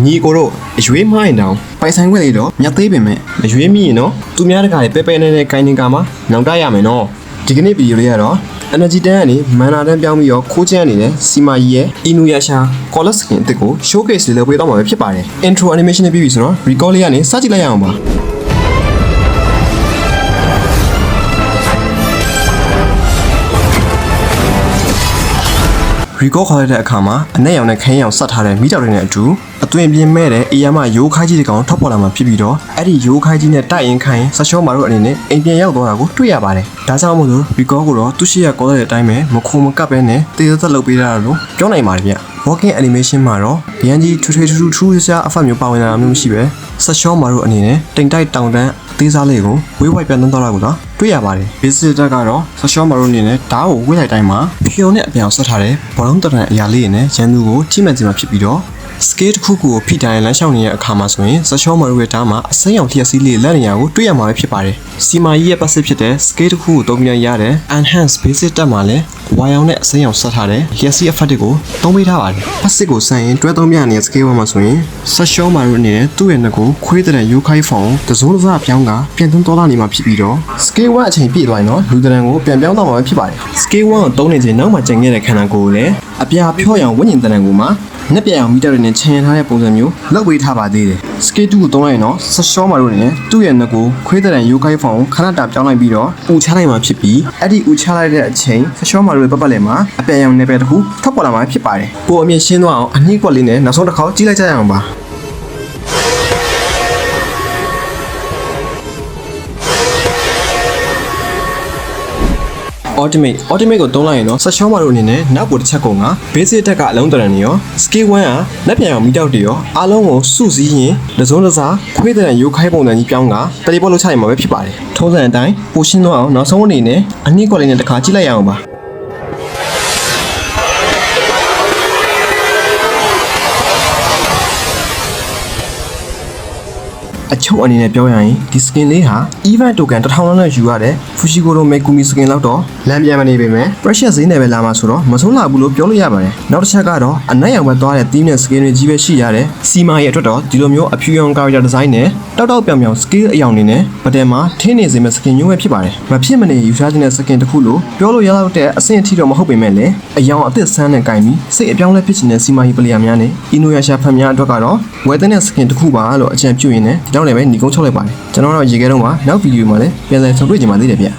ညီကိုတို့အရွေးမှားရင်တောင်ပိုင်ဆိုင်ခွင့်လေးတော့မြတ်သေးပင်မဲ့အရွေးမိရင်နော်သူများတကာတွေပဲပဲနဲ့ကိုင်းနေကမှာနောင်တရမယ်နော်ဒီကနေ့ဗီဒီယိုလေးကတော့ energy တန်းကနေမန်နာတန်းပြောင်းပြီးတော့ခိုးချမ်းနေတဲ့စီမာကြီးရဲ့အီနူယာရှာ color skin အစ်ကို showcase လေးလုပ်ပေးတော့မှာပဲဖြစ်ပါတယ် intro animation နဲ့ပြီးပြီဆိုတော့ recall လေးကနေစကြည့်လိုက်ရအောင်ပါrecall ခေါ်တဲ့အခါမှာအနက်ရောင်နဲ့ခင်းရောင်ဆက်ထားတဲ့မိတောင်တွေနဲ့အတူအသွင်ပြင်းမဲ့တဲ့အီယာမရိုးခိုင်းကြီးတကောင်ထောက်ပေါ်လာမှာဖြစ်ပြီးတော့အဲ့ဒီရိုးခိုင်းကြီးနဲ့တိုက်ရင်ခိုင်းဆက်ရှောမာတို့အနေနဲ့အိမ်ပြန်ရောက်သွားတာကိုတွေ့ရပါတယ်။ဒါကြောင့်မို့လို့ recall ကိုတော့သူရှိရကောတဲ့အတိုင်းပဲမခုံမကပ်ပဲနဲ့တေးသက်လုပ်ပေးတာလို့ပြောနိုင်ပါတယ်ဗျ။ walking animation မှာတော့ရန်ကြီးထူထူရှားအဖတ်မျိုးပါဝင်လာတာမျိုးမရှိပဲဆက်ရှောမာတို့အနေနဲ့တိမ်တိုက်တောင်တန်းအသေးစားလေးကိုဝေးဝိုက်ပြန်သွားတာကိုတော့တွေ့ရပါတယ်။ visitor ကတော့ဆက်ရှောမာတို့အနေနဲ့ဓာတ်ကိုဝေးလိုက်တိုင်းမှာဖြိုနဲ့အပြောင်ဆက်ထားတဲ့ဘောလုံးတရံအရာလေးနဲ့ရန်သူကိုထိမှန်စီမှာဖြစ်ပြီးတော့scale တစ်ခုကိုဖိတိုင်းလမ်းလျှောက်နေတဲ့အခါမှာဆိုရင်ဆက်ရှောမာတို့ရဲ့ဓာတ်မှာအစိမ်းရောင်လျှက်စီးလေးလက်နေရာကိုတွေ့ရမှာပဲဖြစ်ပါတယ်။စီမာကြီးရဲ့ passive ဖြစ်တဲ့ scale တစ်ခုကိုသုံးပြရတဲ့ enhance basic တက်မှာလည်းဝါရောင်နဲ့အစိမ်းရောင်ဆက်ထားတဲ့လျှက်စီး effect တွေကိုသုံးပေးထားပါတယ်။ passive ကိုဆန်ရင်တွဲသုံးပြနေတဲ့ scale မှာဆိုရင်ဆက်ရှောမာတို့အနေနဲ့သူ့ရဲ့နှကိုခွေးတဲ့ရိုးခိုင်းဖောင်တစိုးတစားပြောင်းကပြန်သွင်းသွားလာနေမှာဖြစ်ပြီးတော့ scale 1အချိန်ပြည့်သွားရင်တော့လူတရံကိုပြန်ပြောင်းသွားမှာပဲဖြစ်ပါတယ်။ scale 1ကိုသုံးနေချိန်နောက်မှကျန်ခဲ့တဲ့ခန္ဓာကိုယ်ကိုလည်းအပြာဖြော့ရောင်ဝိညာဉ်တရံကိုမှနှစ်ပြအောင်မီတာတွေနဲ့ချန်ထားတဲ့ပုံစံမျိုးလုပ်ပေးထားပါသေးတယ်။ scale 2ကိုသုံးလိုက်ရင်တော့ဆက်ရှောမာတို့အနေနဲ့သူ့ရဲ့နှကိုခွေးတဲ့ရိုးခိုင်းဖောင်ကိုခဏတာပြောင်းလိုက်ပြီးတော့ပူချလိုက်မှာဖြစ်ပြီးအဲ့ဒီပူချလိုက်တဲ့အချိန်ဆက်ရှောမာတို့ရဲ့ပတ်လည်မှာအပြာရောင်နယ်ပယ်တစ်ခုထွက်ပေါ်လာမှာဖြစ်ပါတယ်။ပိုအမြင့်ရှင်းသွားအောင်အနှီးကွက်လေးနဲ့နောက်ဆုံးတစ်ခေါက်ကြည့်လိုက်ကြရအောင်ပါ။ ultimate ကိုသုံးလိုက်ရင်တော့ဆက်ရှောမာတို့အနေနဲ့နောက်ပိုတစ်ချက်ကုန်က basic တက်ကအလုံးတရံနေရော scale 1ကလက်ပြန်အောင်မီတောက်တွေရောအားလုံးကိုစုစည်းရင်တစုံတစားခွေးတဲ့ရိုးခိုင်းပုံစံကြီးပြောင်းကတတိပေါ်လောက်ချရင်မှာပဲဖြစ်ပါတယ်ထုံးစံအတိုင်းပိုရှင်းသွားအောင်နောက်ဆုံးအနေနဲ့အနှီးကွက်လေးနဲ့တစ်ခါကြည့်လိုက်ရအောင်ပါအချုပ်အနေနဲ့ပြောရရင်ဒီ skin လေးဟာ event token 1000လောက်နဲ့ယူရတဲ့ Fushiguro Megumi skin လောက်တော့လမ်းပြန်မနေပေမဲ့ pressure ဈေးနဲ့ပဲလာမှာဆိုတော့မဆုံးလာဘူးလို့ပြောလို့ရပါတယ်။နောက်တစ်ချက်ကတော့အနက်ရောင်ပဲသွားတဲ့ theme နဲ့ skin တွေကြီးပဲရှိရတဲ့စီမာရဲ့အတွက်တော့ဒီလိုမျိုးအဖြူရောင် character design နဲ့တောက်တောက်ပြောင်ပြောင် skill အယောင်တွေနဲ့ဗတယ်မှာထင်းနေစေမဲ့ skin မျိုးပဲဖြစ်ပါတယ်။မဖြစ်မနေယူထားခြင်းတဲ့ skin တစ်ခုလို့ပြောလို့ရတော့တဲ့အဆင့်အထိတော့မဟုတ်ပေမဲ့လည်းအယောင်အသစ်ဆန်းနဲ့ကင်ပြီးစိတ်အပြောင်းလဲဖြစ်ခြင်းတဲ့စီမာကြီးပလီယာများနဲ့အီနိုယာရှာဖန်များအတွက်ကတော့ဝယ်တဲ့ skin တစ်ခုပါလို့အကြံပြုရင်းနဲ့ဒီတော့လည်းပဲညီကုန်းချုပ်လိုက်ပါတယ်ကျွန်တော်တော့ရေခဲတော့မှာနောက်ဗီဒီယိုမှာလည်းပြန်လည်ဆုံတွေ့ကြပါသေးတယ်ဗျ